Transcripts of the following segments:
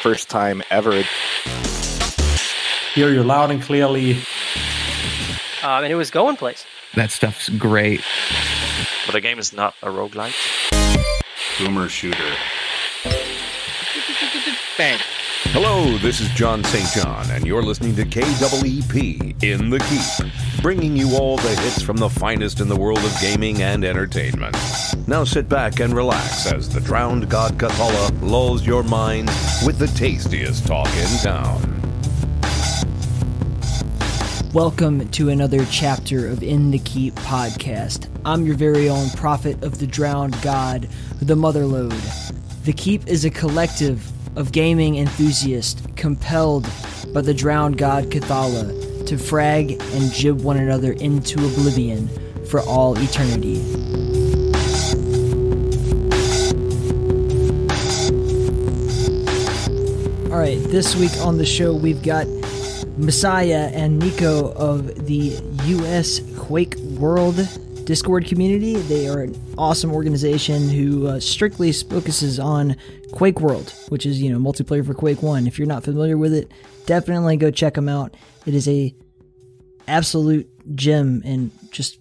first time ever. Hear you loud and clearly. And it was going place. That stuff's great. But the game is not a roguelike. Boomer shooter. Bang. Hello, this is John St. John, and you're listening to KWEP In the Keep, bringing you all the hits from the finest in the world of gaming and entertainment. Now sit back and relax as the drowned god Cthulhu lulls your mind with the tastiest talk in town. Welcome to another chapter of In the Keep podcast. I'm your very own prophet of the drowned god, the Motherlode. The Keep is a collective of gaming enthusiasts compelled by the drowned god Cthulhu to frag and jib one another into oblivion for all eternity. Alright, this week on the show we've got M3ssia and Nico of the US QuakeWorld Discord community. They are an awesome organization who strictly focuses on QuakeWorld, which is, multiplayer for Quake 1. If you're not familiar with it, definitely go check them out. It is a absolute gem and just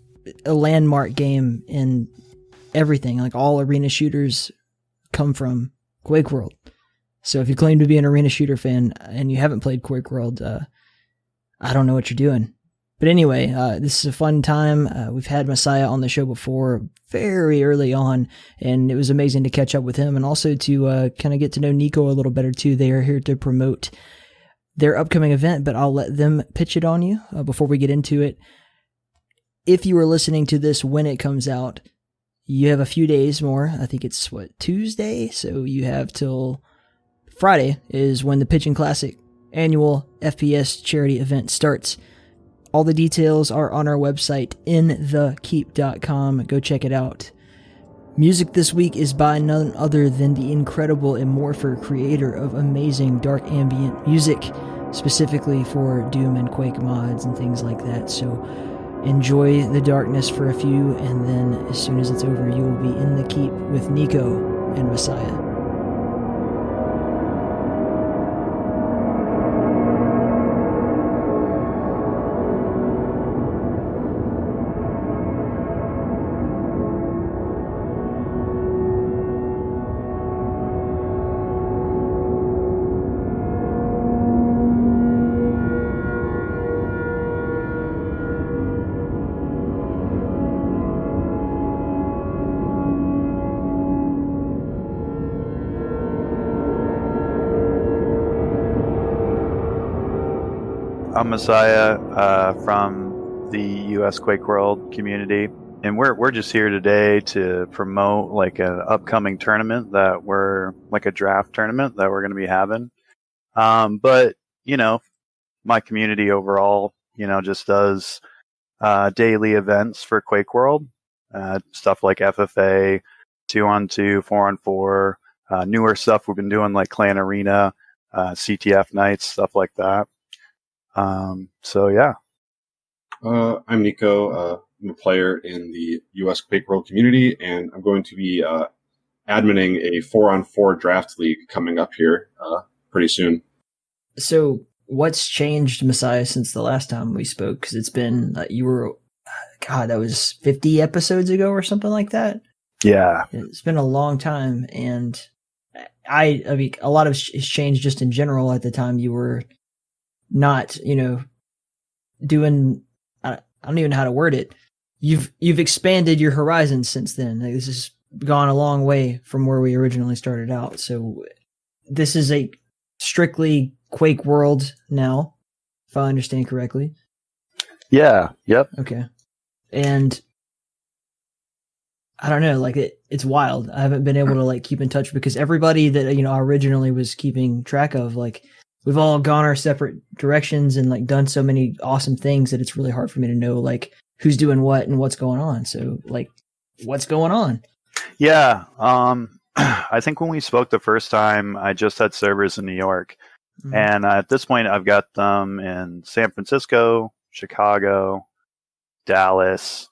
a landmark game in everything. Like, all arena shooters come from QuakeWorld. So if you claim to be an arena shooter fan and you haven't played QuakeWorld, I don't know what you're doing. But anyway, this is a fun time. We've had M3ssia on the show before, very early on, and it was amazing to catch up with him and also to kind of get to know Nico a little better too. They are here to promote their upcoming event, but I'll let them pitch it on you before we get into it. If you are listening to this when it comes out, you have a few days more. I think it's, Tuesday? So you have till Friday is when the Pigeon Classic annual AFPS charity event starts. All the details are on our website, inthekeep.com. Go check it out. Music this week is by none other than the incredible Immorpher, creator of amazing dark ambient music, specifically for Doom and Quake mods and things like that. So enjoy the darkness for a few, and then as soon as it's over, you will be in the keep with Nico and M3ssia. I'm M3ssia from the US QuakeWorld community, and we're just here today to promote like an upcoming tournament that we're like a draft tournament that we're going to be having. But my community overall, just does daily events for QuakeWorld, stuff like FFA, 2-on-2, 4-on-4, newer stuff we've been doing like Clan Arena, CTF nights, stuff like that. So yeah. I'm Nico. I'm a player in the US QuakeWorld community, and I'm going to be adminning a 4-on-4 draft league coming up here pretty soon. So what's changed, M3ssia, since the last time we spoke? Because it's been, that was 50 episodes ago or something like that? Yeah. It's been a long time, and I mean, a lot of has changed just in general. At the time, you were not, doing, I don't even know how to word it. You've expanded your horizons since then. Like, this has gone a long way from where we originally started out. So this is a strictly Quake World now, if I understand correctly. Yeah. Yep. Okay. And I don't know, it's wild. I haven't been able to keep in touch because everybody that, I originally was keeping track of, we've all gone our separate directions and done so many awesome things that it's really hard for me to know who's doing what and what's going on. So what's going on? Yeah. I think when we spoke the first time, I just had servers in New York. Mm-hmm. And at this point, I've got them in San Francisco, Chicago, Dallas,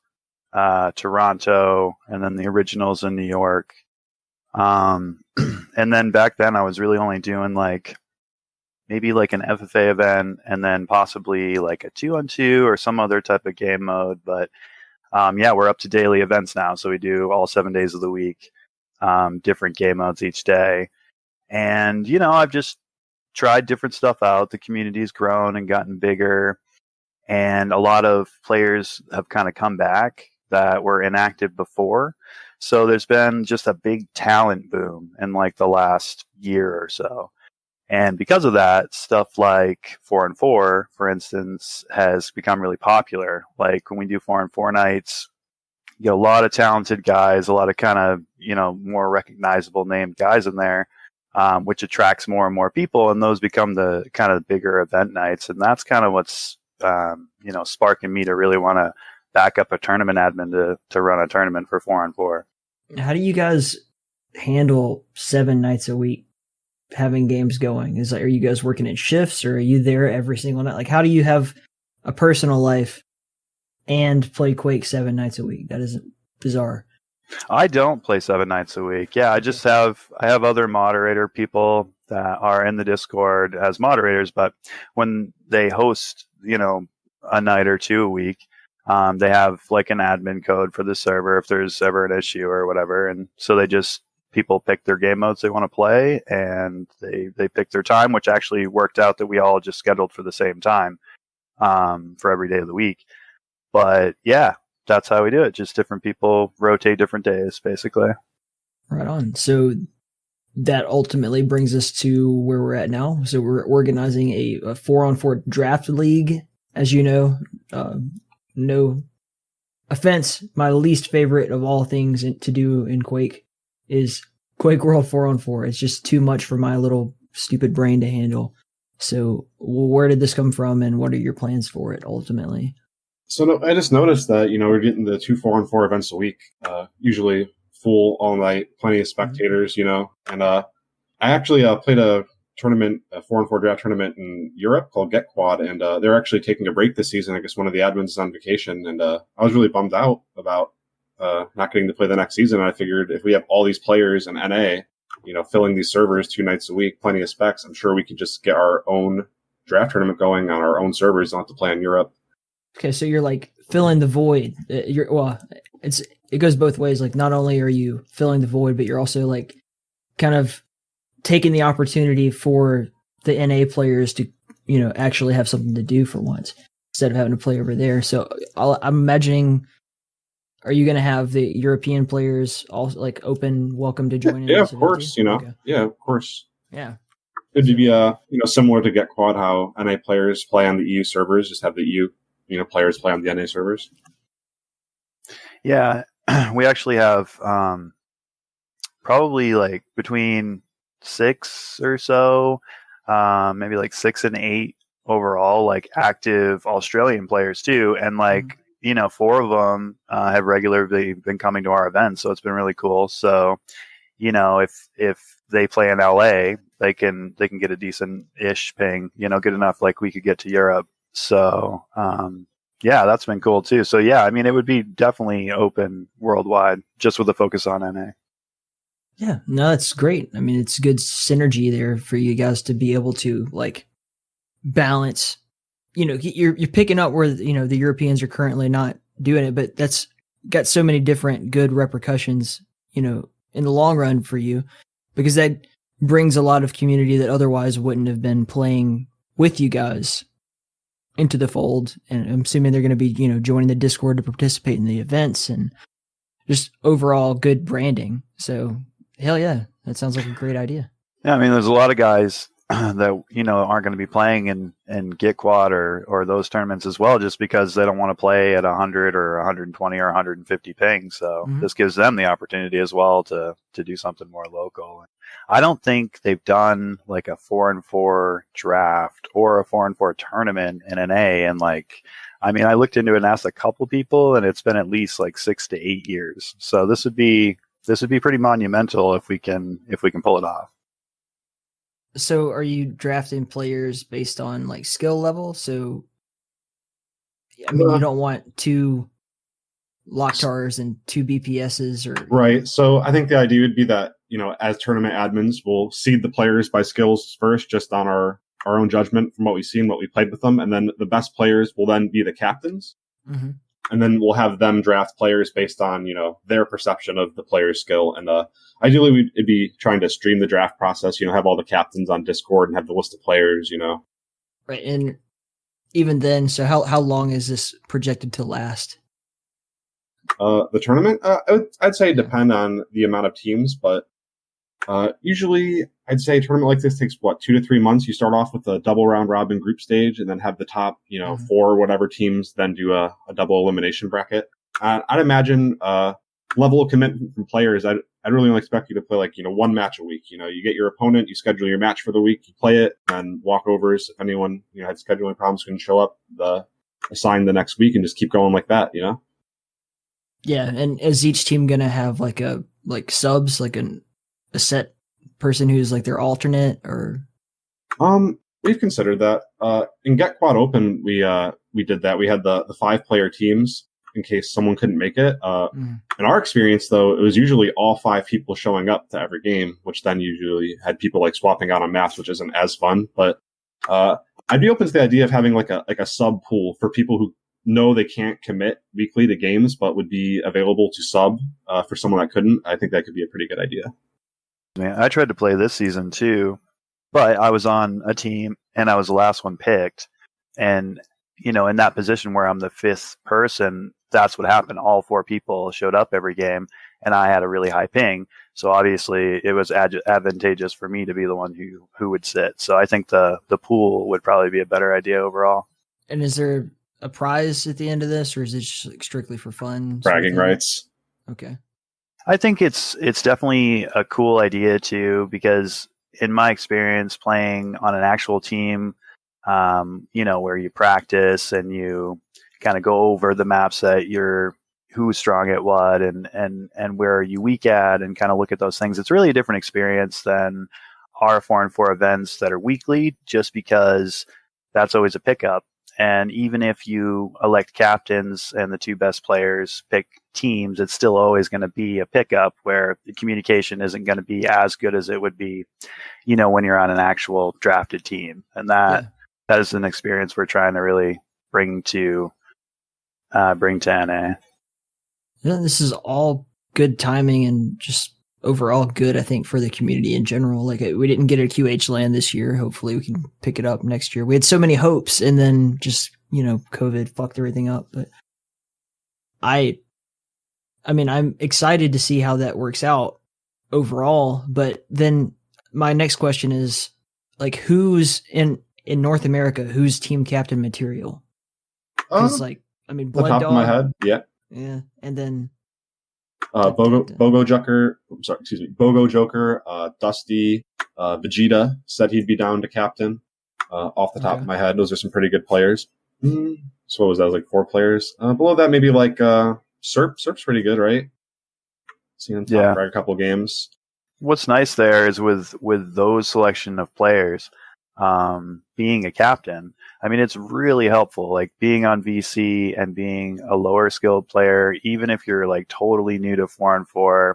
Toronto, and then the originals in New York. And then back then I was really only doing maybe like an FFA event, and then possibly like a 2-on-2 or some other type of game mode. But yeah, we're up to daily events now, so we do all 7 days of the week, different game modes each day. And I've just tried different stuff out. The community's grown and gotten bigger, and a lot of players have kind of come back that were inactive before. So there's been just a big talent boom in like the last year or so. And because of that, stuff like 4-on-4, for instance, has become really popular. Like when we do 4-on-4 nights, you get a lot of talented guys, a lot of kind of, more recognizable named guys in there, which attracts more and more people. And those become the kind of bigger event nights. And that's kind of what's, sparking me to really want to back up a tournament admin to run a tournament for 4-on-4. How do you guys handle 7 nights a week having games going? Are you guys working in shifts, or are you there every single night? Like, how do you have a personal life and play Quake 7 nights a week? That is bizarre. I don't play 7 nights a week. Yeah, I have other moderator people that are in the Discord as moderators, but when they host, a night or 2 a week, they have like an admin code for the server if there's ever an issue or whatever. And so people pick their game modes they want to play, and they pick their time, which actually worked out that we all just scheduled for the same time for every day of the week. But yeah, that's how we do it. Just different people rotate different days, basically. Right on. So that ultimately brings us to where we're at now. So we're organizing a 4-on-4 draft league. As you know, no offense, my least favorite of all things to do in Quake is QuakeWorld 4-on-4. It's just too much for my little stupid brain to handle. So where did this come from, and what are your plans for it ultimately? So I just noticed that, we're getting the 2 4-on-4 events a week, usually full all night, plenty of spectators, and I actually played a tournament, a 4-on-4 draft tournament in Europe called Get Quad, and they're actually taking a break this season. I guess one of the admins is on vacation, and I was really bummed out about not getting to play the next season. I figured if we have all these players in NA, filling these servers 2 nights a week, plenty of specs, I'm sure we could just get our own draft tournament going on our own servers, don't have to play in Europe. Okay, so you're like filling the void. It goes both ways. Like, not only are you filling the void, but you're also like kind of taking the opportunity for the NA players to, actually have something to do for once instead of having to play over there. So I'm imagining, are you going to have the European players also like open welcome to join in? Yeah, of course. Okay. Yeah, of course. Yeah. It'd be similar to Get Quad, how NA players play on the EU servers, just have the EU players play on the NA servers. Yeah, we actually have probably like between 6 or so, maybe like 6 and 8 overall, like active Australian players too. And like, 4 of them have regularly been coming to our events. So it's been really cool. So, if they play in LA, they can get a decent-ish ping, good enough like we could get to Europe. So, yeah, that's been cool too. So yeah, I mean, it would be definitely open worldwide, just with a focus on NA. Yeah, no, that's great. I mean, it's good synergy there for you guys to be able to like balance. You're picking up where the Europeans are currently not doing it, but that's got so many different good repercussions, in the long run for you, because that brings a lot of community that otherwise wouldn't have been playing with you guys into the fold. And I'm assuming they're going to be, joining the Discord to participate in the events and just overall good branding. So hell yeah, that sounds like a great idea. Yeah, I mean, there's a lot of guys that aren't going to be playing in Get Quad or those tournaments as well, just because they don't want to play at 100 or 120 or 150 ping. So this gives them the opportunity as well to do something more local. I don't think they've done like a 4-on-4 draft or a 4-on-4 tournament in NA, and I looked into it and asked a couple people, and it's been at least like 6 to 8 years. So this would be pretty monumental if we can pull it off. So are you drafting players based on like skill level? So, I mean, you don't want 2 Locktars and 2 BPSs or... Right. So I think the idea would be that, as tournament admins, we'll seed the players by skills first, just on our our own judgment from what we've seen, what we played with them, and then the best players will then be the captains. Mm-hmm. And then we'll have them draft players based on, their perception of the player's skill. And ideally, we'd be trying to stream the draft process, have all the captains on Discord and have the list of players, Right. And even then, so how long is this projected to last? The tournament, I'd say depend on the amount of teams, but usually I'd say a tournament like this takes 2 to 3 months. You start off with a double round robin group stage and then have the top, 4 whatever teams then do a double elimination bracket. I'd imagine level of commitment from players. I'd really only expect you to play one match a week. You get your opponent, you schedule your match for the week, you play it, and walkovers. If anyone had scheduling problems, couldn't show up, assign the next week and just keep going like that. Yeah, and is each team gonna have subs, a set person who's their alternate, or? We've considered that. In Get Quad Open, we did that. We had the 5-player teams in case someone couldn't make it. In our experience, though, it was usually all 5 people showing up to every game, which then usually had people swapping out on maps, which isn't as fun. But I'd be open to the idea of having a sub pool for people who know they can't commit weekly to games, but would be available to sub for someone that couldn't. I think that could be a pretty good idea. Man, I tried to play this season too, but I was on a team and I was the last one picked. And, in that position where I'm the 5th person, that's what happened. All 4 people showed up every game and I had a really high ping. So obviously it was advantageous for me to be the one who would sit. So I think the pool would probably be a better idea overall. And is there a prize at the end of this, or is it just strictly for fun? Bragging rights. Okay. I think it's definitely a cool idea too, because in my experience playing on an actual team, where you practice and you kind of go over the maps that who's strong at what and where are you weak at, and kind of look at those things. It's really a different experience than our 4-on-4 events that are weekly, just because that's always a pickup. And even if you elect captains and the 2 best players pick teams, it's still always going to be a pickup where the communication isn't going to be as good as it would be, when you're on an actual drafted team. And that is an experience we're trying to really bring to NA. Yeah, this is all good timing and just overall good, I think, for the community in general. We didn't get a QH LAN this year. Hopefully we can pick it up next year. We had so many hopes, and then just, COVID fucked everything up. But I'm excited to see how that works out overall. But then my next question is, who's in North America, who's team captain material? Because, Blood top Dog, of my head, yeah. Yeah, and then Bogo Joker, Dusty, Vegeta said he'd be down to captain. Off the top of my head, those are some pretty good players. So what was that? 4 players. Below that, maybe Serp. Serp's pretty good, right? Seen him top for a couple games. What's nice there is with those selection of players, being a captain, it's really helpful. Being on VC and being a lower skilled player, even if you're totally new to 4-on-4,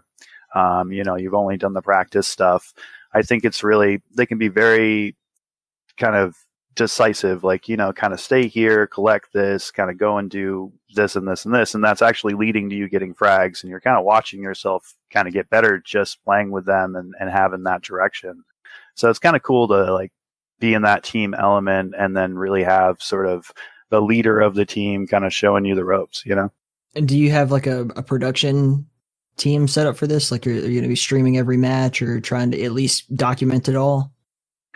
you've only done the practice stuff. I think it's really, they can be very kind of decisive, kind of stay here, collect this, kind of go and do this and this and this. And that's actually leading to you getting frags, and you're kind of watching yourself kind of get better just playing with them and having that direction. So it's kind of cool to be in that team element and then really have sort of the leader of the team kind of showing you the ropes, And do you have a production team set up for this? Are you going to be streaming every match or trying to at least document it all?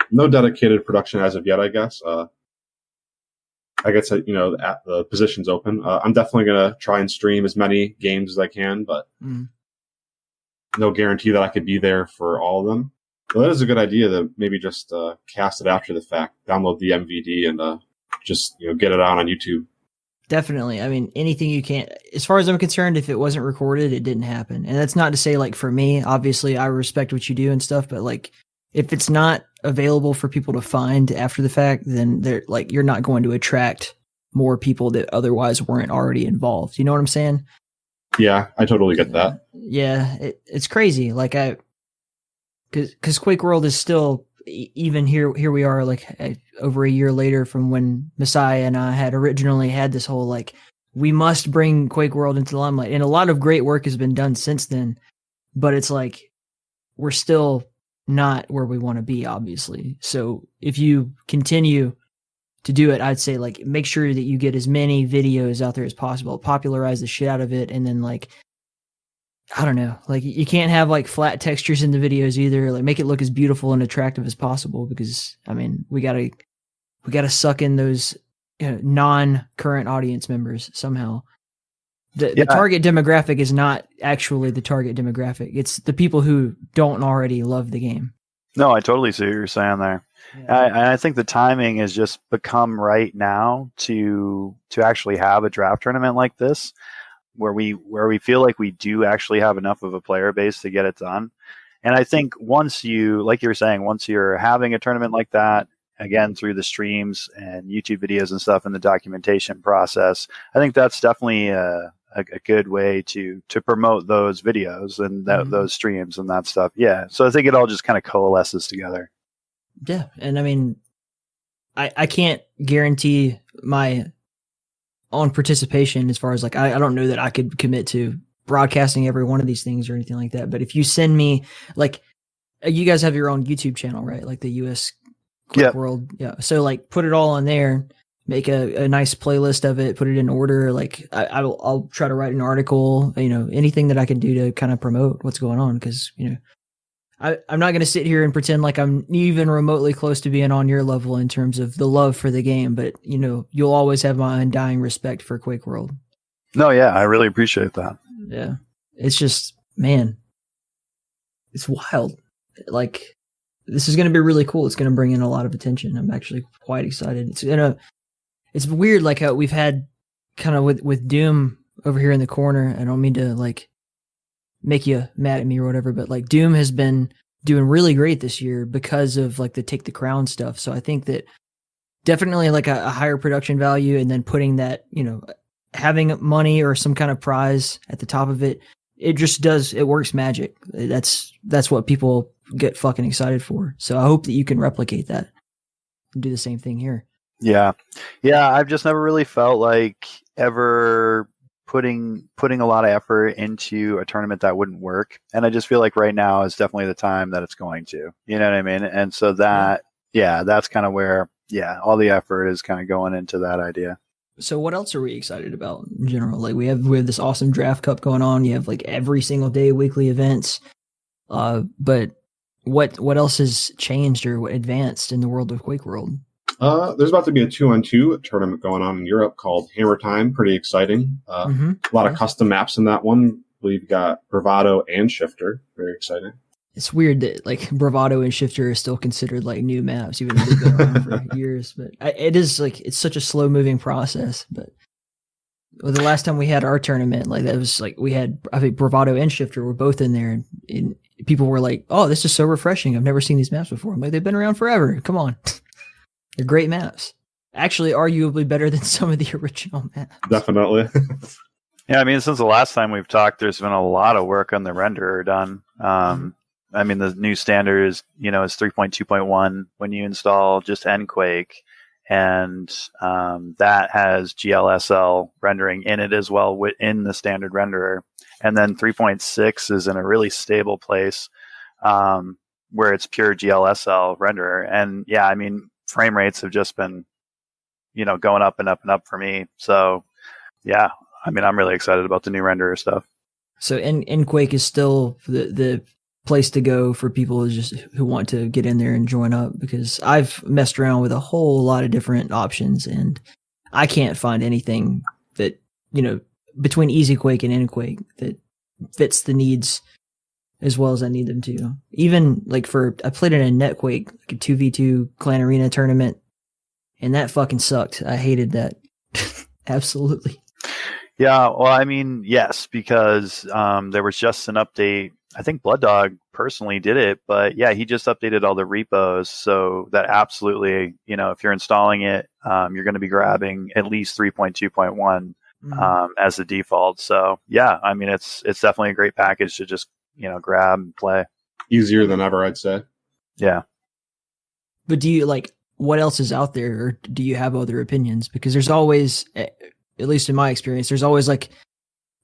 No dedicated production as of yet, I guess. I guess, the position's open. I'm definitely going to try and stream as many games as I can, but no guarantee that I could be there for all of them. So that is a good idea to maybe just cast it after the fact, download the MVD and just get it on YouTube. Definitely. Anything you can. As far as I'm concerned, if it wasn't recorded, it didn't happen. And that's not to say for me, obviously I respect what you do and stuff, but if it's not available for people to find after the fact, then they're you're not going to attract more people that otherwise weren't already involved. You know what I'm saying? Yeah, I totally get that. Yeah, it's crazy. Because QuakeWorld is still even here we are, like over a year later from when Messiah and I had originally had this whole like, we must bring QuakeWorld into the limelight, and a lot of great work has been done since then. But it's like we're still not where we want to be, obviously. So if you continue to do it, I'd say like make sure that you get as many videos out there as possible, popularize the shit out of it, and then like, I don't know, like you can't have like flat textures in the videos either. Like make it look as beautiful and attractive as possible, because I mean we gotta suck in those non-current audience members somehow. The target demographic is not actually the target demographic. It's the people who don't already love the game. No, I totally see what you're saying there. Yeah. I think the timing has just become right now to actually have a draft tournament like this, where we feel like we do actually have enough of a player base to get it done. And I think once like you were saying, once you're having a tournament like that, again, through the streams and YouTube videos and stuff and the documentation process, I think that's definitely a good way to promote those videos and those streams and that stuff. Yeah. So I think it all just kind of coalesces together. Yeah. And I mean, I can't guarantee my own participation as far as like, I don't know that I could commit to broadcasting every one of these things or anything like that. But if you send me, like, you guys have your own YouTube channel, right? Like the US QuakeWorld. Yeah. So like put it all on there, make a nice playlist of it, put it in order. Like I'll try to write an article, anything that I can do to kind of promote what's going on. Cause I'm not going to sit here and pretend like I'm even remotely close to being on your level in terms of the love for the game, but you'll always have my undying respect for QuakeWorld. No, yeah, I really appreciate that. Yeah. It's just, man, it's wild. Like, this is going to be really cool. It's going to bring in a lot of attention. I'm actually quite excited. It's weird, like how we've had kind of with Doom over here in the corner. I don't mean to like make you mad at me or whatever, but like Doom has been doing really great this year because of like the Take the Crown stuff. So I think that definitely like a higher production value, and then putting that, having money or some kind of prize at the top of it, it works magic. That's what people get fucking excited for. So I hope that you can replicate that and do the same thing here. Yeah. I've just never really felt like ever putting a lot of effort into a tournament that wouldn't work. And I just feel like right now is definitely the time that it's going to, you know what I mean? And so that's kind of where, all the effort is kind of going into that idea. So what else are we excited about in general? Like we have this awesome draft cup going on. You have like every single day weekly events. But what else has changed or advanced in the world of QuakeWorld? There's about to be a 2-on-2 tournament going on in Europe called Hammer Time. Pretty exciting. A lot of custom maps in that one. We've got Bravado and Shifter. Very exciting. It's weird that like Bravado and Shifter are still considered like new maps, even though they've been around for years. But it is like, it's such a slow moving process. But the last time we had our tournament, like that was like, we had, I think Bravado and Shifter were both in there, and people were like, "Oh, this is so refreshing. I've never seen these maps before." I'm like, they've been around forever. Come on. They're great maps. Actually, arguably better than some of the original maps. Definitely. Yeah, I mean, since the last time we've talked, there's been a lot of work on the renderer done. I mean, the new standard is 3.2.1 when you install just nQuake, and that has GLSL rendering in it as well within the standard renderer. And then 3.6 is in a really stable place where it's pure GLSL renderer. And yeah, I mean, frame rates have just been, going up and up and up for me. So yeah, I mean, I'm really excited about the new renderer stuff. So nQuake is still the place to go for people who want to get in there and join up, because I've messed around with a whole lot of different options and I can't find anything that, between EasyQuake and nQuake that fits the needs as well as I need them to. Even like I played in a NetQuake, like a 2v2 clan arena tournament, and that fucking sucked. I hated that. Absolutely. Yeah, well, I mean, yes, because there was just an update. I think Blood Dog personally did it, but yeah, he just updated all the repos so that absolutely, if you're installing it, you're going to be grabbing at least 3.2.1 as the default. So yeah, I mean, it's definitely a great package to just grab and play. Easier than ever, I'd say. Yeah. But do you like what else is out there, or do you have other opinions? Because there's always, at least in my experience, there's always like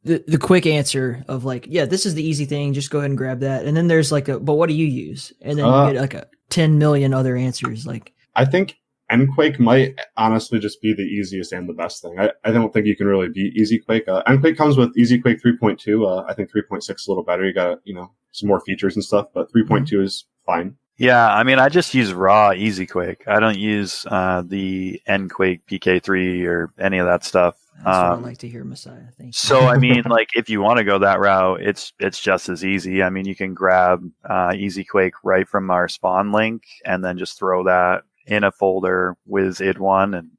the quick answer of like, yeah, this is the easy thing, just go ahead and grab that. And then there's like but what do you use? And then you get like 10 million other answers. Like, I think Nquake might honestly just be the easiest and the best thing. I don't think you can really beat Easy Quake. Nquake comes with Easy Quake 3.2. I think 3.6 is a little better. You got, some more features and stuff, but 3.2 is fine. Yeah, I mean, I just use raw Easy Quake. I don't use the Nquake PK3 or any of that stuff. That's what I like to hear, Messiah. Thank you. So, I mean, like, if you want to go that route, it's just as easy. I mean, you can grab Easy Quake right from our spawn link and then just throw that in a folder with id1 and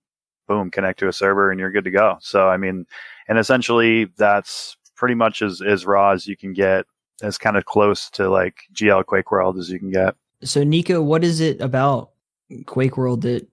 boom, connect to a server and you're good to go. So, I mean, and essentially that's pretty much as raw as you can get, as kind of close to like GL QuakeWorld as you can get. So, Nico, what is it about QuakeWorld that,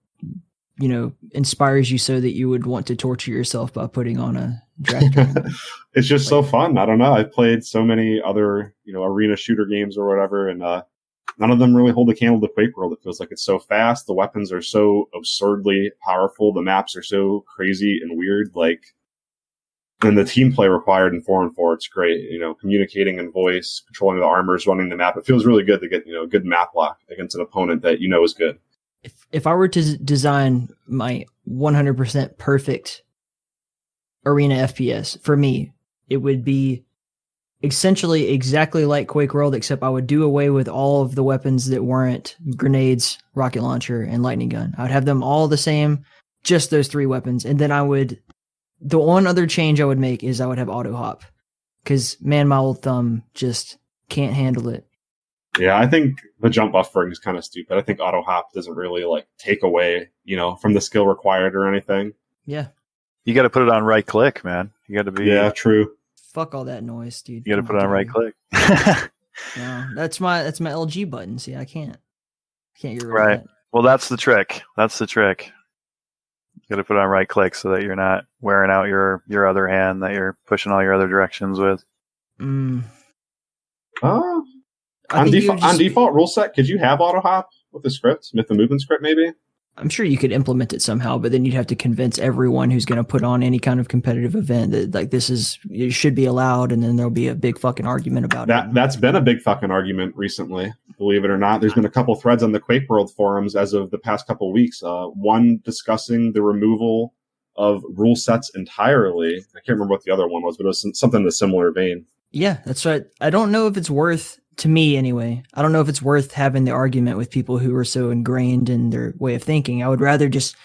inspires you so that you would want to torture yourself by putting on a draft tournament? It's just so fun. I don't know. I've played so many other, arena shooter games or whatever, and none of them really hold a candle to QuakeWorld. It feels like it's so fast. The weapons are so absurdly powerful. The maps are so crazy and weird. And the team play required in 4-on-4, it's great. Communicating in voice, controlling the armors, running the map. It feels really good to get, a good map lock against an opponent that is good. If I were to design my 100% perfect arena FPS, for me, it would be essentially exactly like QuakeWorld, except I would do away with all of the weapons that weren't grenades, rocket launcher, and lightning gun. I would have them all the same, just those 3 weapons. And then the one other change I would make is I would have auto hop, because man, my old thumb just can't handle it. Yeah, I think the jump buffering is kind of stupid. I think auto hop doesn't really take away, from the skill required or anything. Yeah. You got to put it on right click, man. You got to be. Yeah, true. Fuck all that noise, dude. You got to put it on right click. No, that's my LG button. See, I can't get rid of right. that. Well, that's the trick. You got to put it on right click so that you're not wearing out your other hand that you're pushing all your other directions with. On default rule set, could you have auto hop with the script, with the movement script maybe? I'm sure you could implement it somehow, but then you'd have to convince everyone who's going to put on any kind of competitive event that it should be allowed, and then there'll be a big fucking argument about it. That's been a big fucking argument recently, believe it or not. There's been a couple threads on the QuakeWorld forums as of the past couple of weeks. One discussing the removal of rule sets entirely. I can't remember what the other one was, but it was something in a similar vein. Yeah, that's right. I don't know if it's worth, to me anyway, I don't know if it's worth having the argument with people who are so ingrained in their way of thinking. I would rather just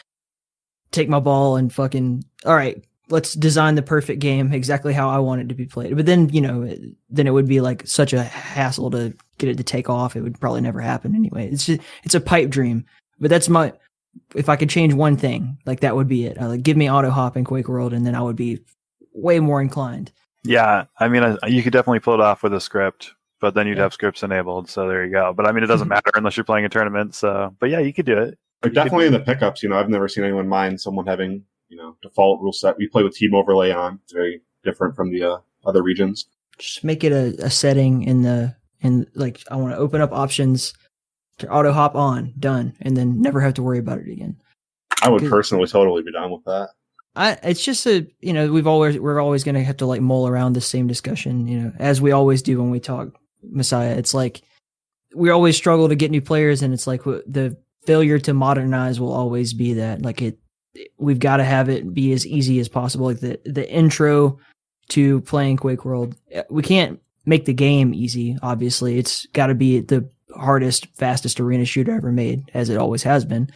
take my ball and fucking, all right, let's design the perfect game exactly how I want it to be played. But then, then it would be like such a hassle to get it to take off. It would probably never happen anyway. It's a pipe dream. But that's if I could change one thing, that would be it. Give me auto hop in QuakeWorld, and then I would be way more inclined. Yeah, I mean, you could definitely pull it off with a script, but then you'd have scripts enabled. So there you go. But I mean, it doesn't matter unless you're playing a tournament. So, but yeah, you could do it. Definitely in the pickups. I've never seen anyone mind someone having default rule set. We play with team overlay on. It's very different from the other regions. Just make it a setting I want to open up options to auto hop on, done, and then never have to worry about it again. I would personally totally be down with that. It's just we're always going to have to mull around the same discussion, as we always do when we talk Messiah. It's we always struggle to get new players, and it's the failure to modernize will always be that. We've got to have it be as easy as possible. The intro to playing QuakeWorld, we can't make the game easy. Obviously, it's got to be the hardest, fastest arena shooter ever made, as it always has been.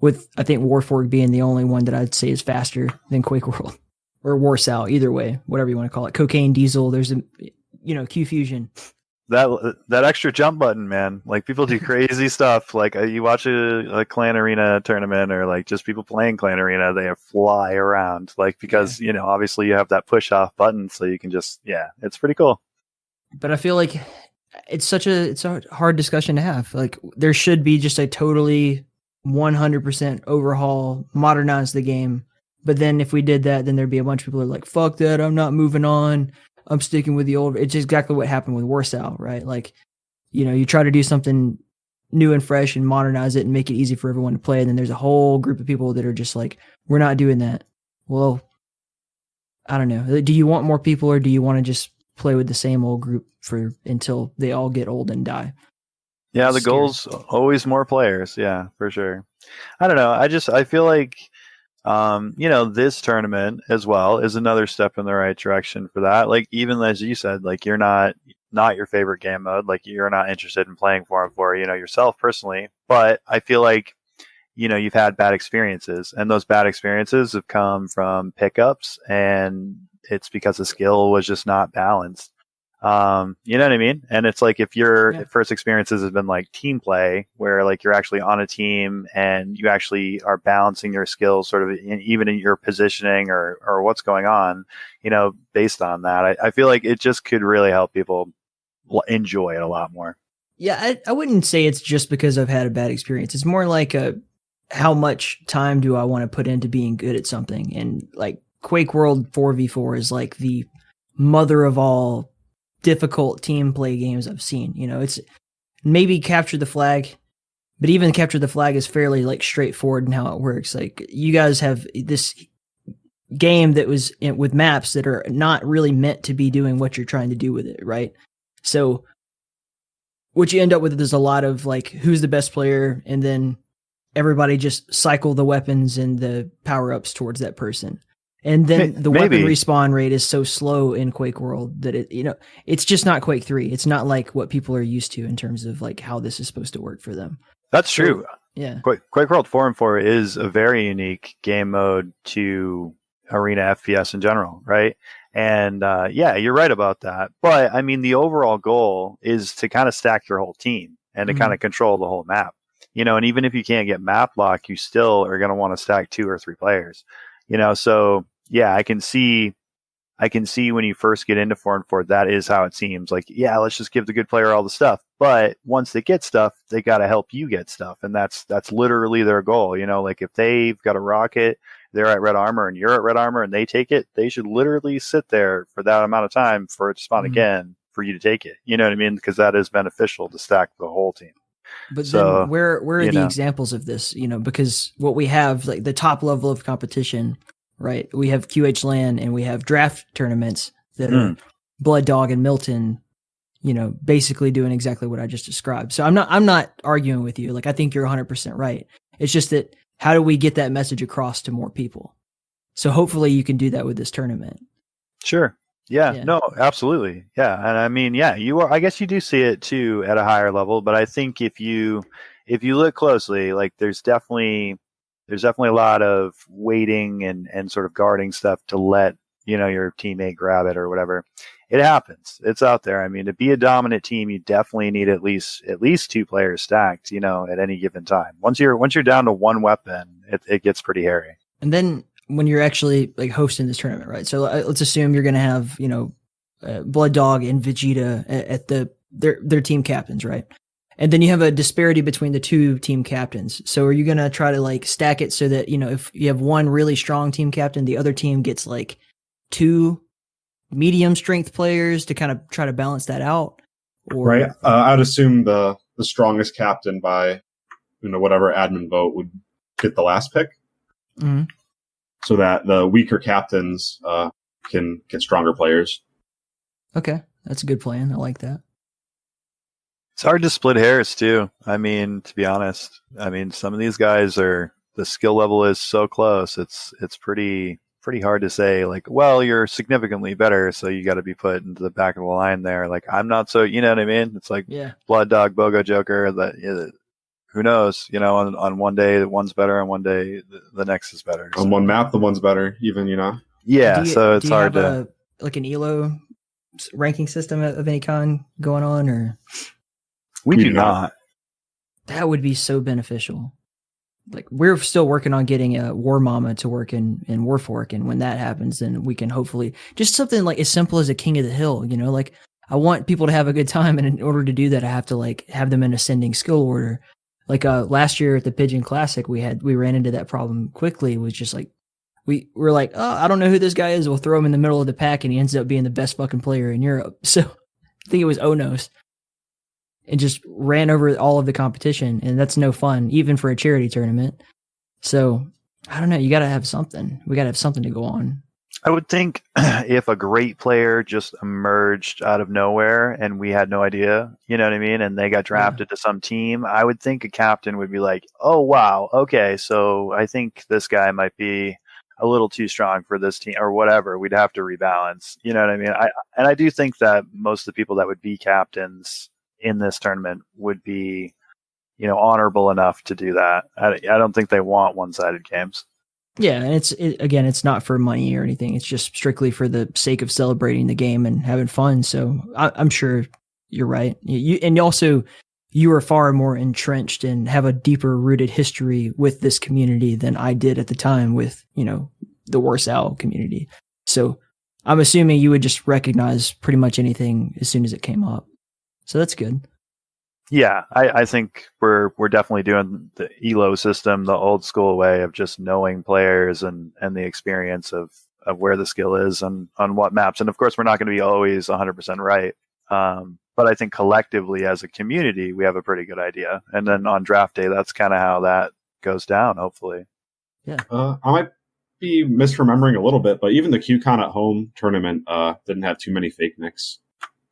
With, I think, Warforged being the only one that I'd say is faster than QuakeWorld. Or Warsow, either way, whatever you want to call it. Cocaine Diesel, there's Q Fusion. That extra jump button, man. People do crazy stuff. You watch a Clan Arena tournament, or just people playing Clan Arena, they fly around. Because, obviously you have that push off button, so you can just, it's pretty cool. But I feel like it's a hard discussion to have. There should be just a totally 100% overhaul, modernize the game. But then if we did that, then there'd be a bunch of people who are like, fuck that, I'm not moving on, I'm sticking with the old. It's exactly what happened with Warsaw, right? You try to do something new and fresh and modernize it and make it easy for everyone to play. And then there's a whole group of people that are just like, we're not doing that. Well, I don't know. Do you want more people, or do you want to just play with the same old group until they all get old and die? Yeah, the goal's always more players. Yeah, for sure. I don't know. I feel like, this tournament as well is another step in the right direction for that. Like, even as you said, like, you're not your favorite game mode. Like, you're not interested in playing 4-on-4, yourself personally. But I feel like, you've had bad experiences, and those bad experiences have come from pickups, and it's because the skill was just not balanced. You know what I mean? And it's like, if your first experiences have been like team play, where like you're actually on a team and you actually are balancing your skills sort of even in your positioning or what's going on, based on that, I feel like it just could really help people enjoy it a lot more. Yeah, I wouldn't say it's just because I've had a bad experience. It's more like how much time do I want to put into being good at something? And like QuakeWorld 4v4 is like the mother of all difficult team play games I've seen. It's maybe Capture the Flag, but even Capture the Flag is fairly like straightforward in how it works. Like, you guys have this game that was with maps that are not really meant to be doing what you're trying to do with it, right? So what you end up with is a lot of like, who's the best player, and then everybody just cycle the weapons and the power-ups towards that person. And then the weapon respawn rate is so slow in QuakeWorld that it's just not Quake 3. It's not like what people are used to in terms of like how this is supposed to work for them. That's true. Yeah. QuakeWorld 4-on-4 is a very unique game mode to arena FPS in general, right? And you're right about that. But I mean, the overall goal is to kind of stack your whole team and to kind of control the whole map. And even if you can't get map lock, you still are going to want to stack 2 or 3 players. So yeah, I can see when you first get into 4-on-4, that is how it seems. Like, yeah, let's just give the good player all the stuff. But once they get stuff, they got to help you get stuff, and that's literally their goal. Like, if they've got a rocket, they're at red armor, and you're at red armor, and they take it, they should literally sit there for that amount of time for it to spawn again for you to take it. You know what I mean? Because that is beneficial to stack the whole team. But then where are the examples of this? Because what we have, like the top level of competition, right? We have QH LAN and we have draft tournaments that are Blood Dog and Milton, basically doing exactly what I just described. So I'm not arguing with you. Like, I think you're 100% right. It's just that, how do we get that message across to more people? So hopefully you can do that with this tournament. Sure. Yeah. No, absolutely. Yeah. And I mean, I guess you do see it too at a higher level, but I think if you look closely, like there's definitely a lot of waiting and sort of guarding stuff to let, your teammate grab it or whatever. It happens. It's out there. I mean, to be a dominant team, you definitely need at least 2 players stacked, at any given time. Once you're down to 1 weapon, it gets pretty hairy. And then when you're actually like hosting this tournament, right? So let's assume you're going to have, Blood Dog and Vegeta at their team captains, right? And then you have a disparity between the 2 team captains. So are you going to try to like stack it so that, if you have one really strong team captain, the other team gets like 2 medium strength players to kind of try to balance that out? Or... Right. I would assume the strongest captain by, whatever admin vote would get the last pick. Mm-hmm. So that the weaker captains can get stronger players. Okay, that's a good plan. I like that. It's hard to split hairs too. I mean, to be honest, some of these guys the skill level is so close. It's pretty hard to say like, well, you're significantly better, so you got to be put into the back of the line there. Like, I'm not so, you know what I mean? It's like Blood Dog, Bogo Joker, who knows? On one day the one's better, and one day the next is better. On one map, the one's better. Even Yeah, so it's hard to like an ELO ranking system of any kind going on, or we do not. That would be so beneficial. Like, we're still working on getting a War Mama to work in Warfork, and when that happens, then we can hopefully just something like as simple as a King of the Hill. Like, I want people to have a good time, and in order to do that, I have to like have them in ascending skill order. Like last year at the Pigeon Classic, we ran into that problem quickly. It was just like we're like, oh, I don't know who this guy is. We'll throw him in the middle of the pack, and he ends up being the best fucking player in Europe. So I think it was Onos. and just ran over all of the competition, and that's no fun, even for a charity tournament. So I don't know. You got to have something. We got to have something to go on. I would think if a great player just emerged out of nowhere and we had no idea, you know what I mean, and they got drafted to some team, I would think a captain would be like, oh, wow, okay, so I think this guy might be a little too strong for this team or whatever. We'd have to rebalance. You know what I mean? I do think that most of the people that would be captains in this tournament would be, you know, honorable enough to do that. I don't think they want one-sided games. Yeah, and it's not for money or anything. It's just strictly for the sake of celebrating the game and having fun. So I'm sure you're right. You are far more entrenched and have a deeper rooted history with this community than I did at the time with, you know, the Warsaw community. So I'm assuming you would just recognize pretty much anything as soon as it came up. So that's good. Yeah, I think we're definitely doing the ELO system, the old school way of just knowing players and the experience of where the skill is and on what maps. And of course, we're not going to be always 100% right. But I think collectively as a community, we have a pretty good idea. And then on draft day, that's kind of how that goes down, hopefully. Yeah. I might be misremembering a little bit, but even the QCon at home tournament didn't have too many fake nicks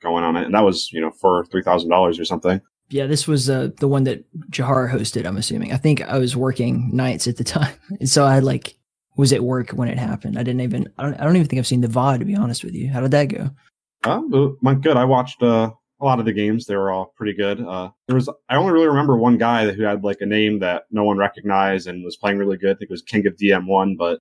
going on it. And that was, you know, for $3,000 or something. Yeah, this was the one that Jahar hosted, I'm assuming. I think I was working nights at the time. And so I was at work when it happened. I don't even think I've seen the VOD, to be honest with you. How did that go? It went good. I watched a lot of the games. They were all pretty good. I only really remember one guy who had like a name that no one recognized and was playing really good. I think it was King of DM1, but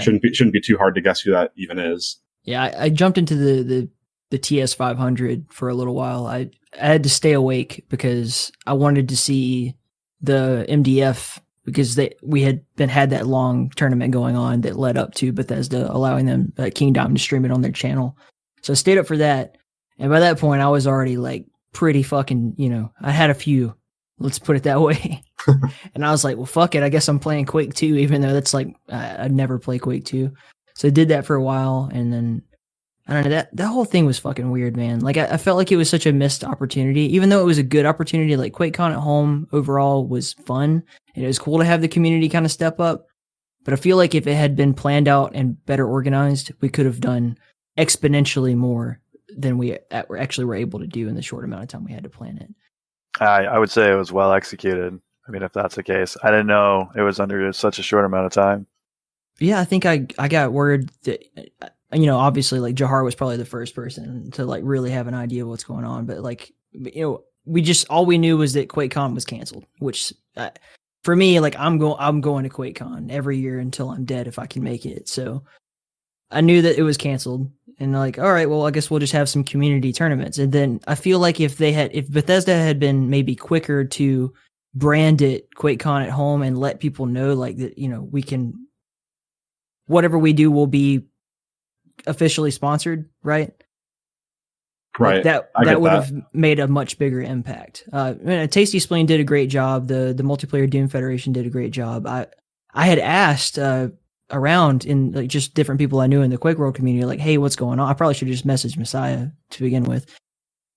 shouldn't be too hard to guess who that even is. Yeah, I jumped into the TS 500 for a little while. I had to stay awake because I wanted to see the MDF because we had had that long tournament going on that led up to Bethesda allowing them King Diamond to stream it on their channel. So I stayed up for that. And by that point, I was already like pretty fucking, you know, I had a few, let's put it that way. And I was like, well, fuck it. I guess I'm playing Quake 2, even though that's like, I'd never play Quake 2. So I did that for a while. And then I don't know, that whole thing was fucking weird, man. Like I felt like it was such a missed opportunity, even though it was a good opportunity. Like QuakeCon at home overall was fun. And it was cool to have the community kind of step up. But I feel like if it had been planned out and better organized, we could have done exponentially more than we actually were able to do in the short amount of time we had to plan it. I would say it was well executed. I mean, if that's the case, I didn't know it was under such a short amount of time. Yeah, I think I got word that, you know, obviously like Jahar was probably the first person to like really have an idea of what's going on. But like, you know, all we knew was that QuakeCon was canceled, which for me, like I'm going to QuakeCon every year until I'm dead if I can make it. So I knew that it was canceled. And like, all right, well, I guess we'll just have some community tournaments. And then I feel like if Bethesda had been maybe quicker to brand it QuakeCon at home and let people know like that, you know, we can, whatever we do will be officially sponsored, right? Right. Like that would have made a much bigger impact. Tasty Spleen did a great job. The multiplayer Doom Federation did a great job. I had asked, around in like just different people I knew in the QuakeWorld community, like, hey, what's going on? I probably should have just messaged Messiah to begin with,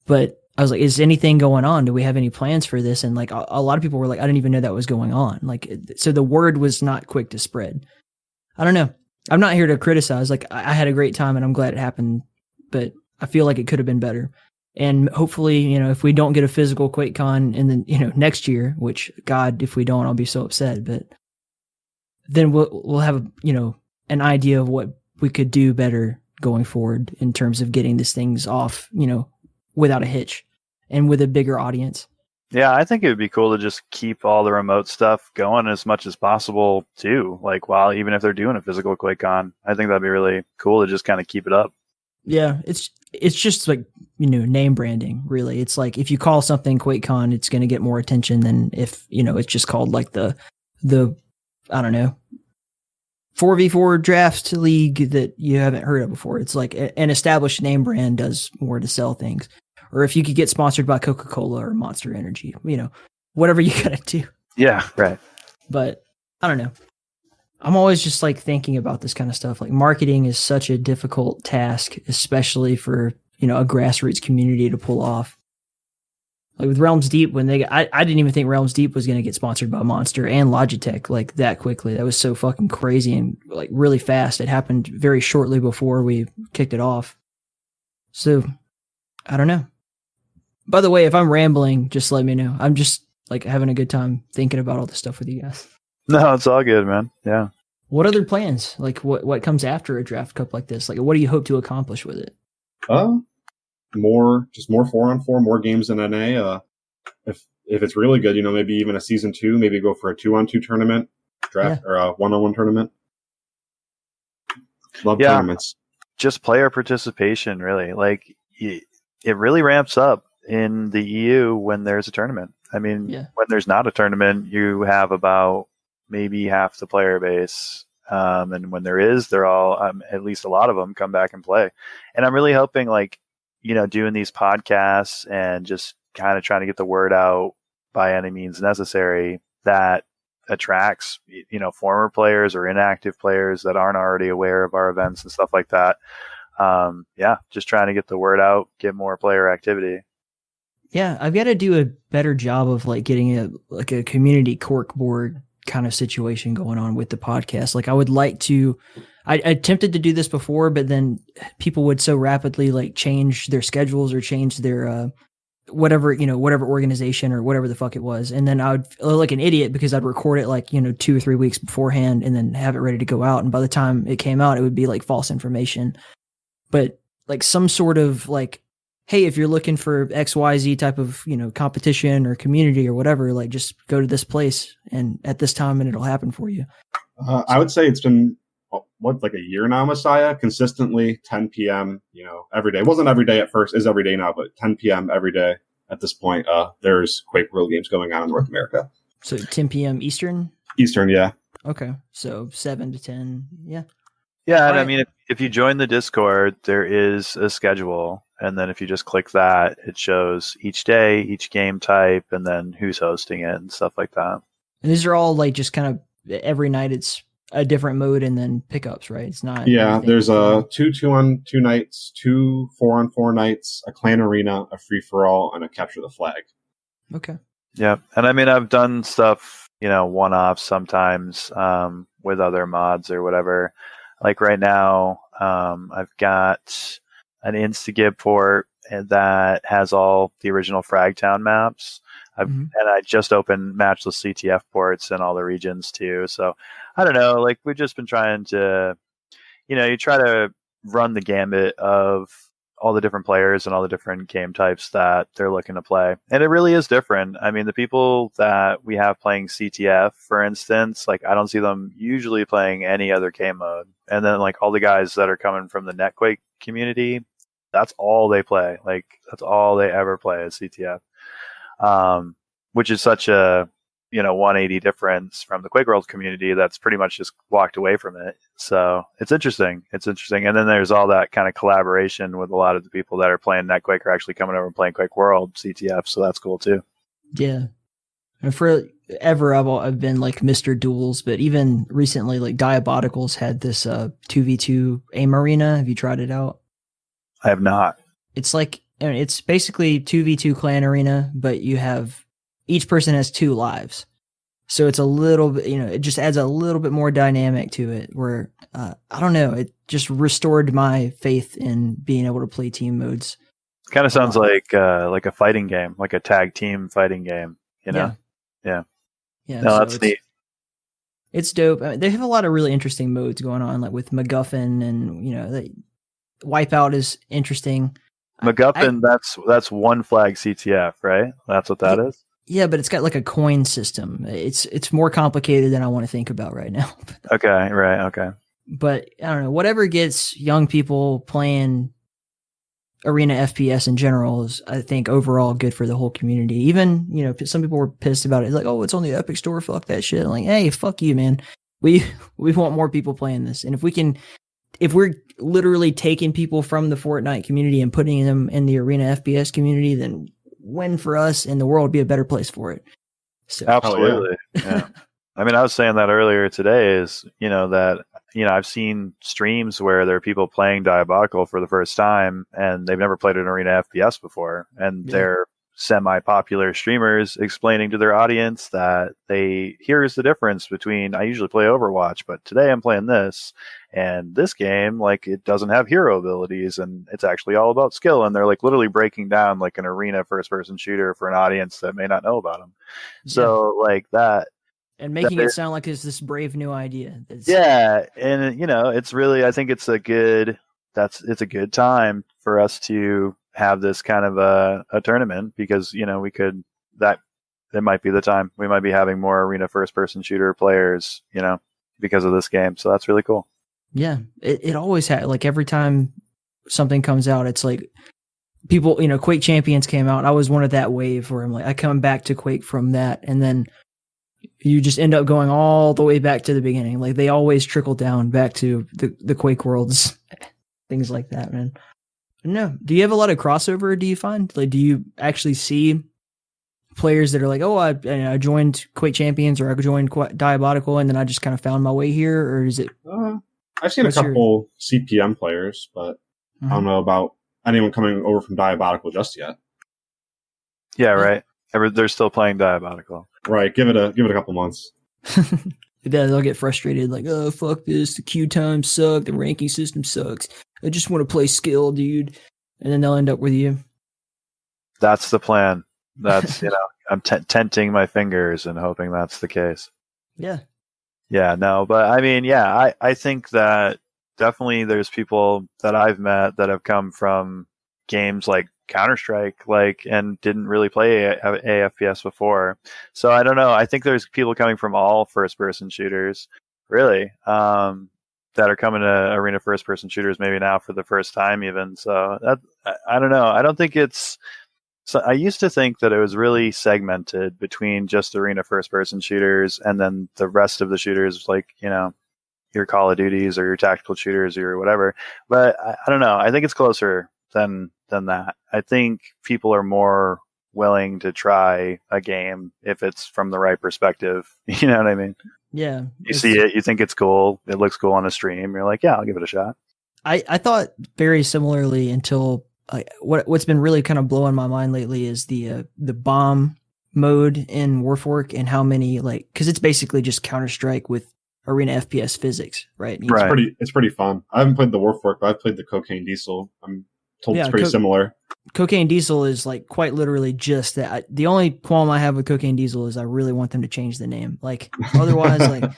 but I was like, is anything going on? Do we have any plans for this? And like a lot of people were like, I didn't even know that was going on. Like, so the word was not quick to spread. I don't know. I'm not here to criticize. Like I had a great time and I'm glad it happened, but I feel like it could have been better. And hopefully, you know, if we don't get a physical QuakeCon in the, you know, next year, which God, if we don't, I'll be so upset, but then we'll have, you know, an idea of what we could do better going forward in terms of getting these things off, you know, without a hitch and with a bigger audience. Yeah, I think it would be cool to just keep all the remote stuff going as much as possible too. Like, even if they're doing a physical QuakeCon, I think that'd be really cool to just kind of keep it up. Yeah, it's just like, you know, name branding, really. It's like if you call something QuakeCon, it's going to get more attention than if, you know, it's just called like the I don't know, 4v4 draft league that you haven't heard of before. It's like an established name brand does more to sell things. Or if you could get sponsored by Coca-Cola or Monster Energy, you know, whatever you got to do. Yeah, right. But I don't know. I'm always just like thinking about this kind of stuff. Like marketing is such a difficult task, especially for, you know, a grassroots community to pull off. Like with Realms Deep, when I didn't even think Realms Deep was going to get sponsored by Monster and Logitech like that quickly. That was so fucking crazy and like really fast. It happened very shortly before we kicked it off. So I don't know. By the way, if I'm rambling, just let me know. I'm just like having a good time thinking about all this stuff with you guys. No, it's all good, man. Yeah. What other plans? Like what comes after a draft cup like this? Like what do you hope to accomplish with it? More 4-on-4, more games in NA. If it's really good, maybe even a season 2, maybe go for a 2-on-2 tournament draft or a 1-on-1 tournament. Love tournaments. Just player participation, really. Like it really ramps up in the EU when there's a tournament. I mean, when there's not a tournament, you have about maybe half the player base. And when there is, they're all, at least a lot of them come back and play. And I'm really hoping doing these podcasts and just kind of trying to get the word out by any means necessary that attracts, former players or inactive players that aren't already aware of our events and stuff like that. Just trying to get the word out, get more player activity. Yeah, I've got to do a better job of like getting a community cork board kind of situation going on with the podcast. Like I would like to, I attempted to do this before, but then people would so rapidly like change their schedules or change their whatever organization or whatever the fuck it was. And then I would feel like an idiot because I'd record it like, 2 or 3 weeks beforehand and then have it ready to go out. And by the time it came out, it would be like false information. But like some sort of like, hey, if you're looking for XYZ type of, competition or community or whatever, like just go to this place and at this time and it'll happen for you. I would say it's been like a year now, Messiah, consistently 10 p.m. Every day. It wasn't every day at first, is every day now, but 10 p.m. every day at this point. There's QuakeWorld games going on in North America. So 10 p.m. Eastern? Eastern, yeah. Okay, so 7 to 10, yeah. Yeah, and I mean, if you join the Discord, there is a schedule, and then if you just click that, it shows each day, each game type, and then who's hosting it and stuff like that. And these are all like just kind of every night it's a different mode and then pickups, right? It's not. Yeah, there's a 2-2-on-2 nights, 2 4-on-4 nights, a clan arena, a free for all, and a capture the flag. Okay. Yeah, and I mean, I've done stuff, one-offs sometimes with other mods or whatever. Like right now, I've got an Instagib port that has all the original Fragtown maps. And I just opened matchless CTF ports in all the regions too. So I don't know, like we've just been trying to, you try to run the gambit of all the different players and all the different game types that they're looking to play. And it really is different. I mean, the people that we have playing CTF, for instance, like I don't see them usually playing any other game mode. And then like all the guys that are coming from the Netquake community, that's all they play. Like that's all they ever play is CTF. Which is such a 180 difference from the QuakeWorld community that's pretty much just walked away from it. So it's interesting. And then there's all that kind of collaboration with a lot of the people that are playing NetQuake are actually coming over and playing QuakeWorld CTF. So that's cool too. Yeah. And forever I've been like Mr. Duels, but even recently like Diaboticals had this 2v2 aim arena. Have you tried it out? I have not. It's like, it's basically 2v2 clan arena, but you have each person has 2 lives. So it's a little bit, it just adds a little bit more dynamic to it where, I don't know, it just restored my faith in being able to play team modes. Kind of sounds like a fighting game, like a tag team fighting game, Yeah. No, so that's neat. It's dope. I mean, they have a lot of really interesting modes going on, like with MacGuffin and, Wipeout is interesting. MacGuffin, that's one flag CTF, right? That's what that is? Yeah, but it's got like a coin system. It's more complicated than I want to think about right now. Okay, right, okay. But I don't know, whatever gets young people playing arena FPS in general is, I think, overall good for the whole community. Even, some people were pissed about it. Like, oh, it's on the Epic Store, fuck that shit. I'm like, hey, fuck you, man. We want more people playing this. And if we're literally taking people from the Fortnite community and putting them in the arena FPS community, then win for us and the world would be a better place for it. So, absolutely. Yeah. I mean, I was saying that earlier today is, I've seen streams where there are people playing Diabolical for the first time and they've never played an arena FPS before. And they're semi-popular streamers explaining to their audience that here's the difference between, I usually play Overwatch, but today I'm playing this, and this game, like, it doesn't have hero abilities, and it's actually all about skill. And they're like literally breaking down like an arena first-person shooter for an audience that may not know about them. So like that. And making it sound like it's this brave new idea. Yeah, and it's really, I think it's a good time for us to have this kind of a tournament, because it might be the time we might be having more arena first person shooter players, because of this game. So that's really cool. Yeah, it always had, like, every time something comes out, it's like people, Quake Champions came out. I was one of that wave where I'm like, I come back to Quake from that, and then you just end up going all the way back to the beginning. Like, they always trickle down back to the Quake worlds, things like that, man. No. Do you have a lot of crossover, do you find? Like, do you actually see players that are like, oh, I joined Quake Champions, or I joined Diabolical, and then I just kind of found my way here? Or is it... I've seen a couple CPM players, but I don't know about anyone coming over from Diabolical just yet. Yeah, right. They're still playing Diabolical. Right. Give it a couple months. They'll get frustrated, like, oh, fuck this, the queue times suck, the ranking system sucks, I just want to play skill, dude. And then they'll end up with you. That's the plan. That's, I'm tenting my fingers and hoping that's the case. Yeah. Yeah, no, but I mean, yeah, I think that definitely there's people that I've met that have come from games like Counter-Strike, and didn't really play AFPS before. So I don't know. I think there's people coming from all first-person shooters, really, that are coming to arena first-person shooters maybe now for the first time even. So I don't know. I don't think it's... So I used to think that it was really segmented between just arena first-person shooters and then the rest of the shooters, like, your Call of Duties or your tactical shooters or whatever. But I don't know. I think it's closer than that. I think people are more willing to try a game if it's from the right perspective. You know what I mean? Yeah. You see it, you think it's cool, it looks cool on a stream, you're like, yeah, I'll give it a shot. I thought very similarly until what's been really kind of blowing my mind lately is the bomb mode in Warfork, and how many, like, because it's basically just Counter-Strike with arena FPS physics, right? It's pretty fun. I haven't played the Warfork, but I've played the Cocaine Diesel. I'm told it's pretty similar. Cocaine Diesel is like quite literally just that. The only qualm I have with Cocaine Diesel is I really want them to change the name. Like, otherwise, like,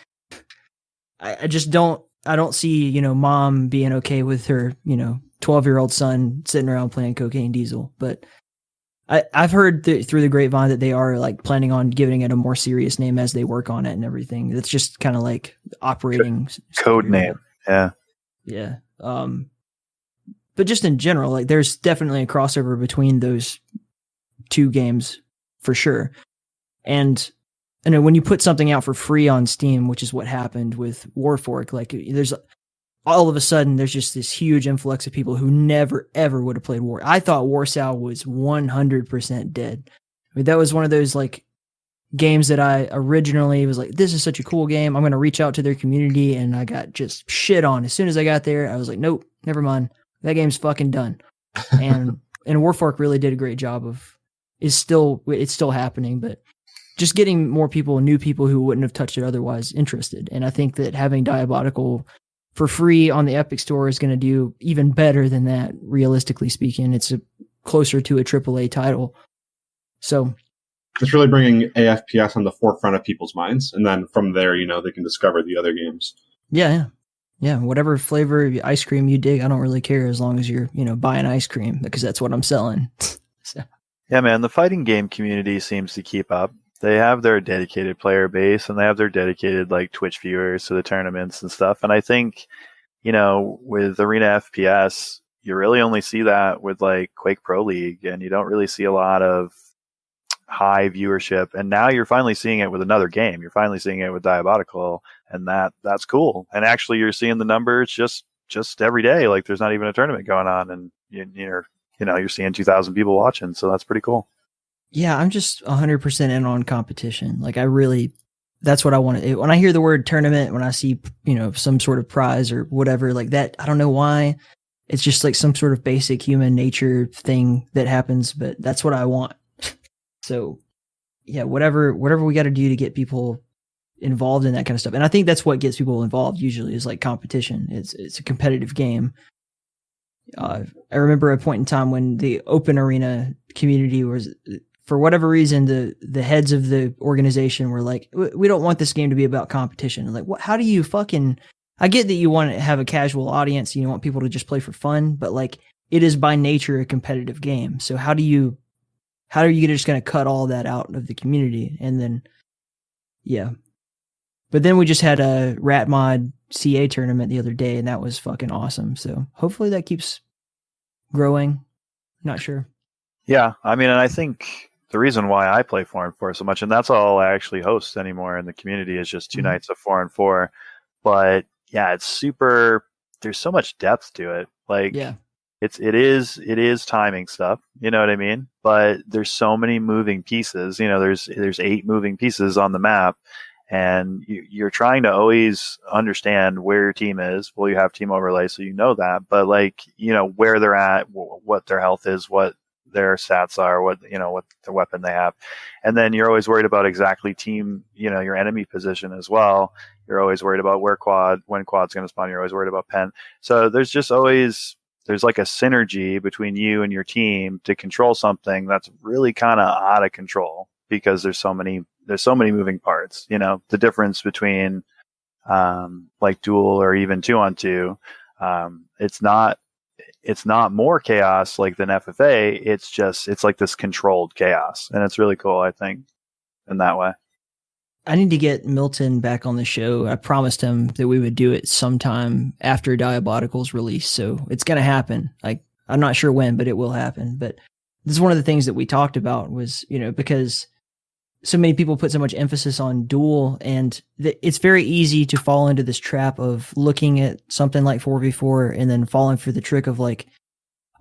I just don't. I don't see, mom being okay with her, 12-year-old son sitting around playing Cocaine Diesel. But I've heard through the grapevine that they are, like, planning on giving it a more serious name as they work on it and everything. It's just kind of like operating code name. Yeah. Yeah. But just in general, like, there's definitely a crossover between those two games for sure. And when you put something out for free on Steam, which is what happened with Warfork, like, there's all of a sudden there's just this huge influx of people who never ever would have played War. I thought Warsaw was 100% dead. I mean, that was one of those, like, games that I originally was like, this is such a cool game, I'm going to reach out to their community, and I got just shit on. As soon as I got there, I was like, nope, never mind. That game's fucking done. And Warfork really did a great job of, it's still happening, but just getting more people, new people who wouldn't have touched it otherwise, interested. And I think that having Diabolical for free on the Epic Store is going to do even better than that, realistically speaking. It's closer to a AAA title. So it's really bringing AFPS on the forefront of people's minds. And then from there, they can discover the other games. Yeah. Whatever flavor of ice cream you dig, I don't really care, as long as you're, buying ice cream, because that's what I'm selling. So. Yeah, man, the fighting game community seems to keep up. They have their dedicated player base, and they have their dedicated, like, Twitch viewers to the tournaments and stuff. And I think, with Arena FPS, you really only see that with, like, Quake Pro League, and you don't really see a lot of high viewership. And now you're finally seeing it with another game. You're finally seeing it with Diabolical, and that's cool. And actually, you're seeing the numbers just every day. Like, there's not even a tournament going on, and you're seeing 2,000 people watching. So that's pretty cool. Yeah, I'm just 100% in on competition. Like, that's what I want to. When I hear the word tournament, when I see, some sort of prize or whatever like that, I don't know why. It's just like some sort of basic human nature thing that happens, but that's what I want. So yeah, whatever we got to do to get people involved in that kind of stuff. And I think that's what gets people involved usually is like competition. It's a competitive game. I remember a point in time when the open arena community was, for whatever reason, the heads of the organization were like, we don't want this game to be about competition. Like, what? How do you fucking? I get that you want to have a casual audience and you want people to just play for fun, but like, it is by nature a competitive game. So how are you just going to cut all that out of the community? And then, yeah. But then we just had a Rat Mod CA tournament the other day, and that was fucking awesome. So hopefully that keeps growing. Not sure. Yeah, I mean, and I think the reason why I play 4 and 4 so much, and that's all I actually host anymore in the community, is just 2 nights of 4 and 4. But yeah, it's super. There's so much depth to it. Like, yeah. It is timing stuff, you know what I mean? But there's so many moving pieces. You know, there's 8 moving pieces on the map, and you're trying to always understand where your team is. Well, you have team overlay, so you know that. But like, you know, where they're at, what their health is, what their stats are, what the weapon they have, and then you're always worried about exactly team, you know, your enemy position as well. You're always worried about when quad's going to spawn. You're always worried about pen. So there's like a synergy between you and your team to control something that's really kind of out of control because there's so many moving parts. You know, the difference between like duel or even 2-on-2, it's not more chaos like than FFA. It's like this controlled chaos, and it's really cool, I think, in that way. I need to get Milton back on the show. I promised him that we would do it sometime after Diabotical's release, so it's going to happen. Like, I'm not sure when, but it will happen. But this is one of the things that we talked about was, you know, because so many people put so much emphasis on duel, and it's very easy to fall into this trap of looking at something like 4v4 and then falling for the trick of like,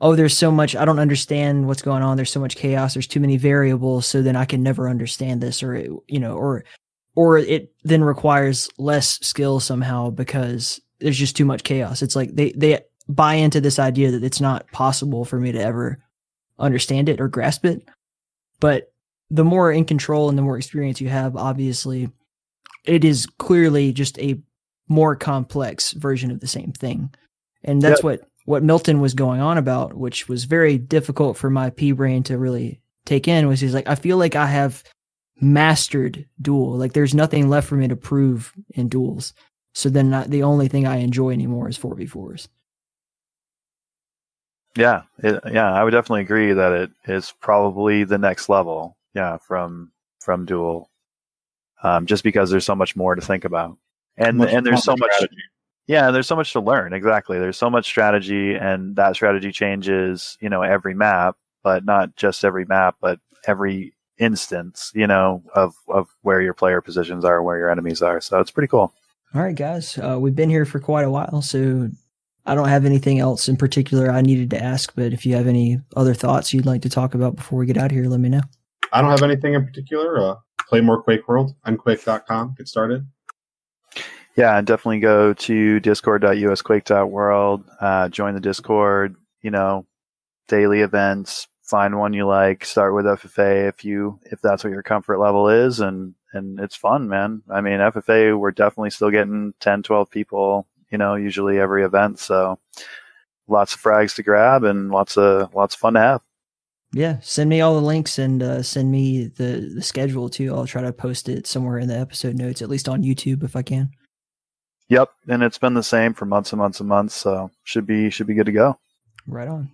oh, there's so much, I don't understand what's going on. There's so much chaos. There's too many variables. So then I can never understand this, or, you know, or it then requires less skill somehow because there's just too much chaos. It's like they buy into this idea that it's not possible for me to ever understand it or grasp it. But the more in control and the more experience you have, obviously, it is clearly just a more complex version of the same thing. And that's what Milton was going on about, which was very difficult for my pea brain to really take in, was he's like, I feel like I have mastered duel. Like, there's nothing left for me to prove in duels. So then the only thing I enjoy anymore is 4v4s. Yeah, I would definitely agree that it is probably the next level. Yeah, from duel, just because there's so much more to think about, and there's so much. Yeah, there's so much to learn. Exactly, there's so much strategy, and that strategy changes, you know, every map, but not just every map, but every instance, you know, of where your player positions are, where your enemies are. So it's pretty cool. All right, guys, we've been here for quite a while, so I don't have anything else in particular I needed to ask, but if you have any other thoughts you'd like to talk about before we get out of here, let me know. I don't have anything in particular. Play more QuakeWorld on Quake.com. Get started. Yeah, and definitely go to discord.usquake.world. Join the Discord. You know, daily events. Find one you like. Start with FFA if that's what your comfort level is, and it's fun, man. I mean, FFA, we're definitely still getting 10, 12 people, you know, usually every event. So lots of frags to grab and lots of fun to have. Yeah, send me all the links and send me the schedule too. I'll try to post it somewhere in the episode notes, at least on YouTube if I can. Yep, and it's been the same for months and months and months, so should be good to go. Right on.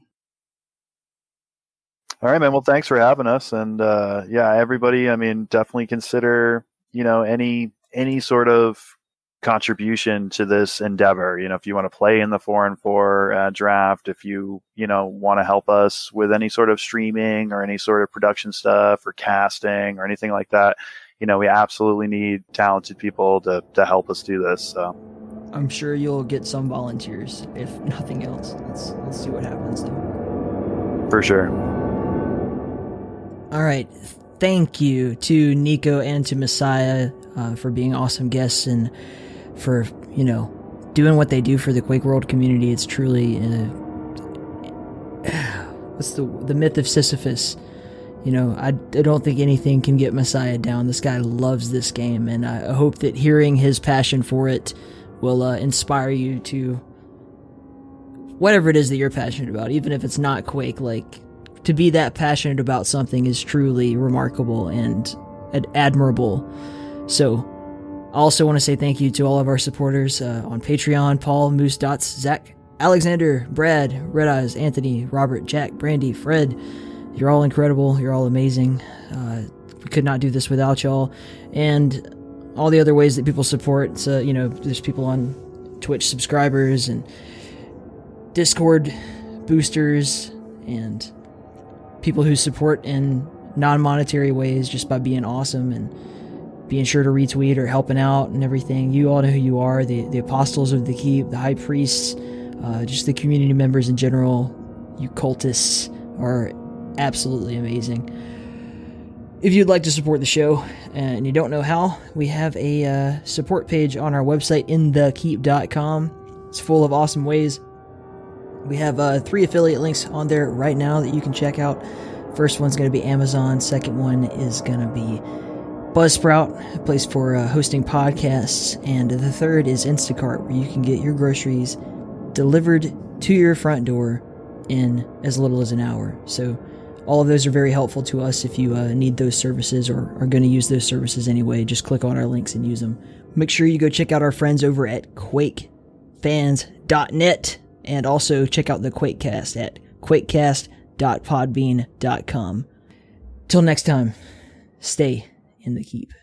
All right, man. Well, thanks for having us, and yeah, everybody. I mean, definitely consider, you know, any sort of contribution to this endeavor. You know, if you want to play in the 4 and 4 draft, if you want to help us with any sort of streaming or any sort of production stuff or casting or anything like that, you know, we absolutely need talented people to help us do this. So I'm sure you'll get some volunteers, if nothing else. Let's see what happens though. For sure. All right. Thank you to Nico and to M3ssia for being awesome guests and for, you know, doing what they do for the QuakeWorld community. It's truly what's the myth of Sisyphus? I don't think anything can get Messiah down. This guy loves this game, and I hope that hearing his passion for it will inspire you to whatever it is that you're passionate about, even if it's not Quake. Like, to be that passionate about something is truly remarkable and admirable. So I also want to say thank you to all of our supporters on Patreon: Paul, Moose Dots, Zach, Alexander, Brad, Red Eyes, Anthony, Robert, Jack, Brandy, Fred. You're all incredible. You're all amazing. We could not do this without y'all. And all the other ways that people support. So, there's people on Twitch subscribers and Discord boosters and people who support in non-monetary ways just by being awesome and being sure to retweet or helping out and everything. You all know who you are. The apostles of the keep, the high priests, just the community members in general. You cultists are absolutely amazing. If you'd like to support the show and you don't know how, we have a support page on our website, inthekeep.com. It's full of awesome ways. We have 3 affiliate links on there right now that you can check out. First one's going to be Amazon. Second one is going to be Buzzsprout, a place for hosting podcasts. And the third is Instacart, where you can get your groceries delivered to your front door in as little as an hour. So all of those are very helpful to us. If you need those services or are going to use those services anyway, just click on our links and use them. Make sure you go check out our friends over at QuakeFans.net, and also check out the Quakecast at quakecast.podbean.com. Till next time, stay in the keep.